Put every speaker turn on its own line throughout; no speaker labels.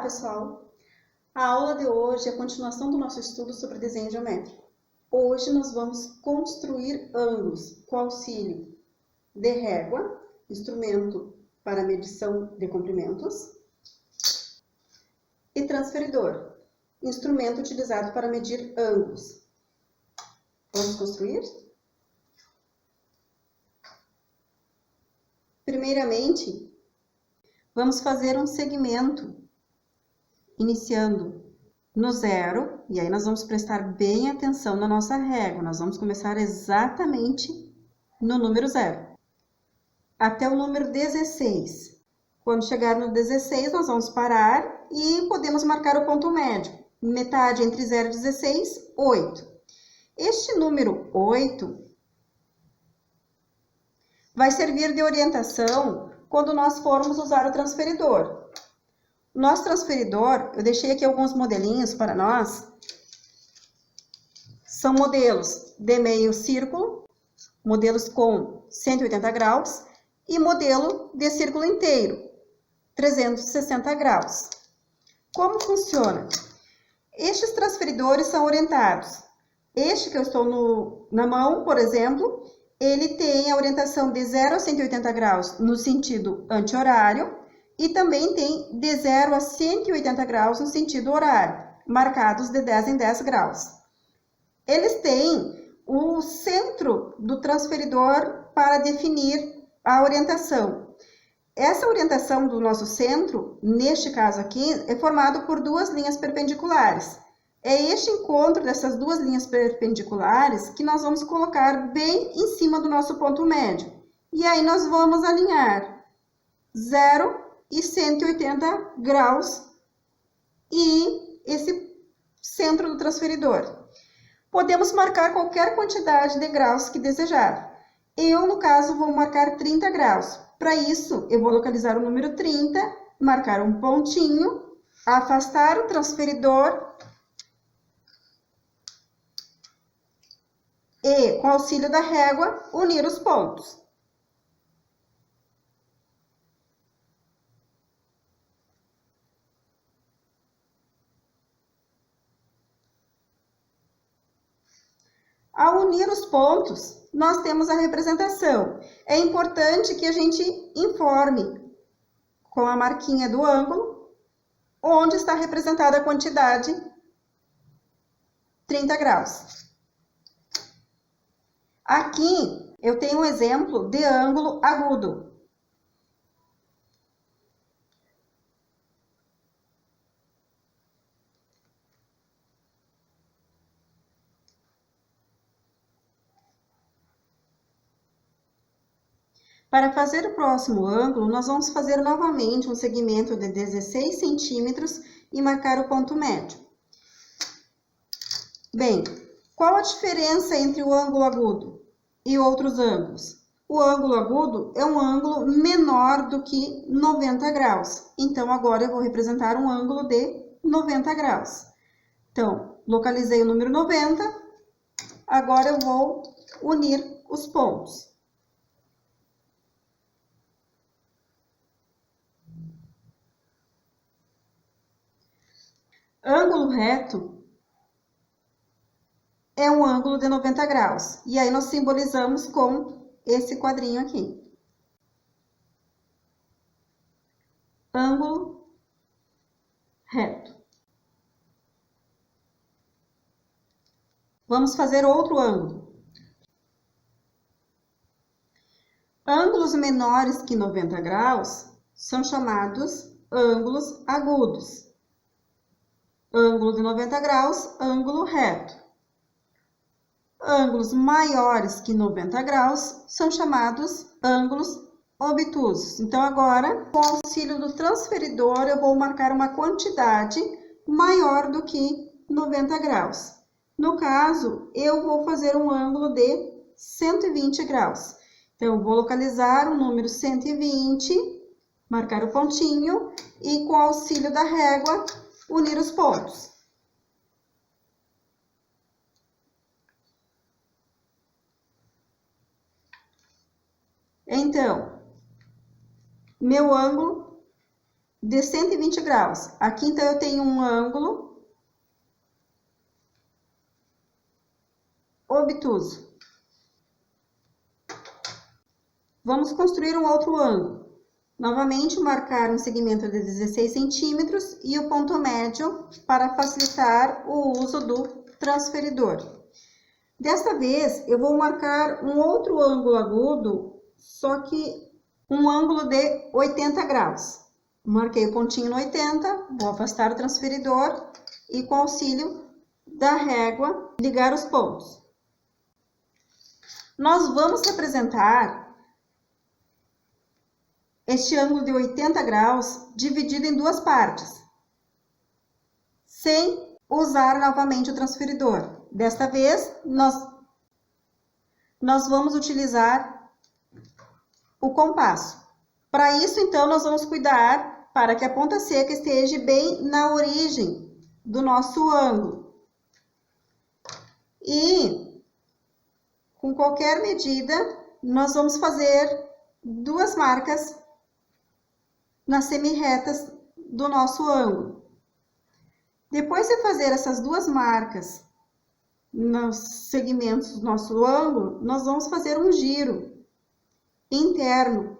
pessoal! A aula de hoje é a continuação do nosso estudo sobre desenho geométrico. Hoje nós vamos construir ângulos com auxílio de régua, instrumento para medição de comprimentos, e transferidor, instrumento utilizado para medir ângulos. Vamos construir? Primeiramente, vamos fazer um segmento, iniciando no zero, e aí nós vamos prestar bem atenção na nossa régua. Nós vamos começar exatamente no número zero, até o número 16. Quando chegar no 16, nós vamos parar e podemos marcar o ponto médio. Metade entre 0 e 16, 8. Este número 8 vai servir de orientação quando nós formos usar o transferidor. Nosso transferidor, eu deixei aqui alguns modelinhos para nós. São modelos de meio círculo, modelos com 180 graus e modelo de círculo inteiro, 360 graus. Como funciona? Estes transferidores são orientados. Este que eu estou na mão, por exemplo, ele tem a orientação de 0 a 180 graus no sentido anti-horário e também tem de 0 a 180 graus no sentido horário, marcados de 10 em 10 graus. Eles têm o centro do transferidor para definir a orientação. Essa orientação do nosso centro, neste caso aqui, é formado por duas linhas perpendiculares. É este encontro dessas duas linhas perpendiculares que nós vamos colocar bem em cima do nosso ponto médio. E aí nós vamos alinhar 0 e 180 graus e esse centro do transferidor. Podemos marcar qualquer quantidade de graus que desejar. Eu, no caso, vou marcar 30 graus. Para isso, eu vou localizar o número 30, marcar um pontinho, afastar o transferidor e, com auxílio da régua, unir os pontos. Ao unir os pontos, nós temos a representação. É importante que a gente informe com a marquinha do ângulo onde está representada a quantidade 30 graus. Aqui eu tenho um exemplo de ângulo agudo. Para fazer o próximo ângulo, nós vamos fazer novamente um segmento de 16 centímetros e marcar o ponto médio. Bem, qual a diferença entre o ângulo agudo e outros ângulos? O ângulo agudo é um ângulo menor do que 90 graus. Então, agora eu vou representar um ângulo de 90 graus. Então, localizei o número 90. Agora eu vou unir os pontos. Ângulo reto é um ângulo de 90 graus. E aí nós simbolizamos com esse quadrinho aqui. Ângulo reto. Vamos fazer outro ângulo. Ângulos menores que 90 graus são chamados ângulos agudos. Ângulo de 90 graus, ângulo reto. Ângulos maiores que 90 graus são chamados ângulos obtusos. Então, agora, com o auxílio do transferidor, eu vou marcar uma quantidade maior do que 90 graus. No caso, eu vou fazer um ângulo de 120 graus. Então, eu vou localizar o número 120, marcar o pontinho e, com o auxílio da régua, unir os pontos. Então, meu ângulo de 120 graus. Aqui, então, eu tenho um ângulo obtuso. Vamos construir um outro ângulo. Novamente, marcar um segmento de 16 centímetros e o ponto médio para facilitar o uso do transferidor. Desta vez, eu vou marcar um outro ângulo agudo, só que um ângulo de 80 graus. Marquei o pontinho no 80, vou afastar o transferidor e, com auxílio da régua, ligar os pontos. Nós vamos representar este ângulo de 80 graus dividido em duas partes, sem usar novamente o transferidor. Desta vez, nós vamos utilizar o compasso. Para isso, então, nós vamos cuidar para que a ponta seca esteja bem na origem do nosso ângulo. E, com qualquer medida, nós vamos fazer duas marcas nas semi-retas do nosso ângulo. Depois de fazer essas duas marcas nos segmentos do nosso ângulo, nós vamos fazer um giro interno.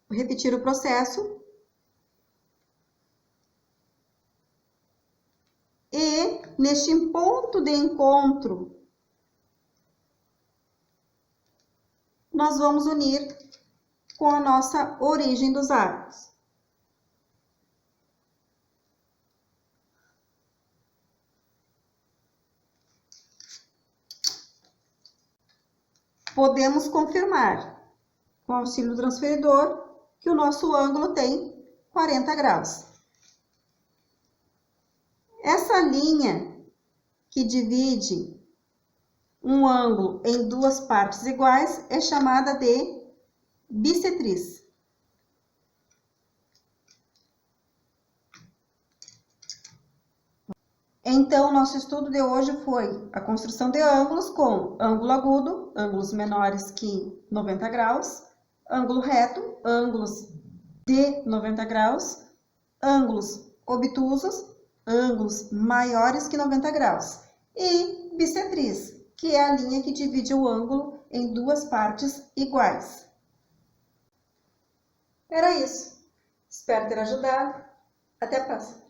Vou repetir o processo. E neste ponto de encontro, nós vamos unir com a nossa origem dos arcos. Podemos confirmar, com o auxílio do transferidor, que o nosso ângulo tem 40 graus. Essa linha que divide um ângulo em duas partes iguais é chamada de bissetriz. Então, nosso estudo de hoje foi a construção de ângulos com ângulo agudo, ângulos menores que 90 graus, ângulo reto, ângulos de 90 graus, ângulos obtusos, ângulos maiores que 90 graus, e bissetriz, que é a linha que divide o ângulo em duas partes iguais. Era isso. Espero ter ajudado. Até a próxima.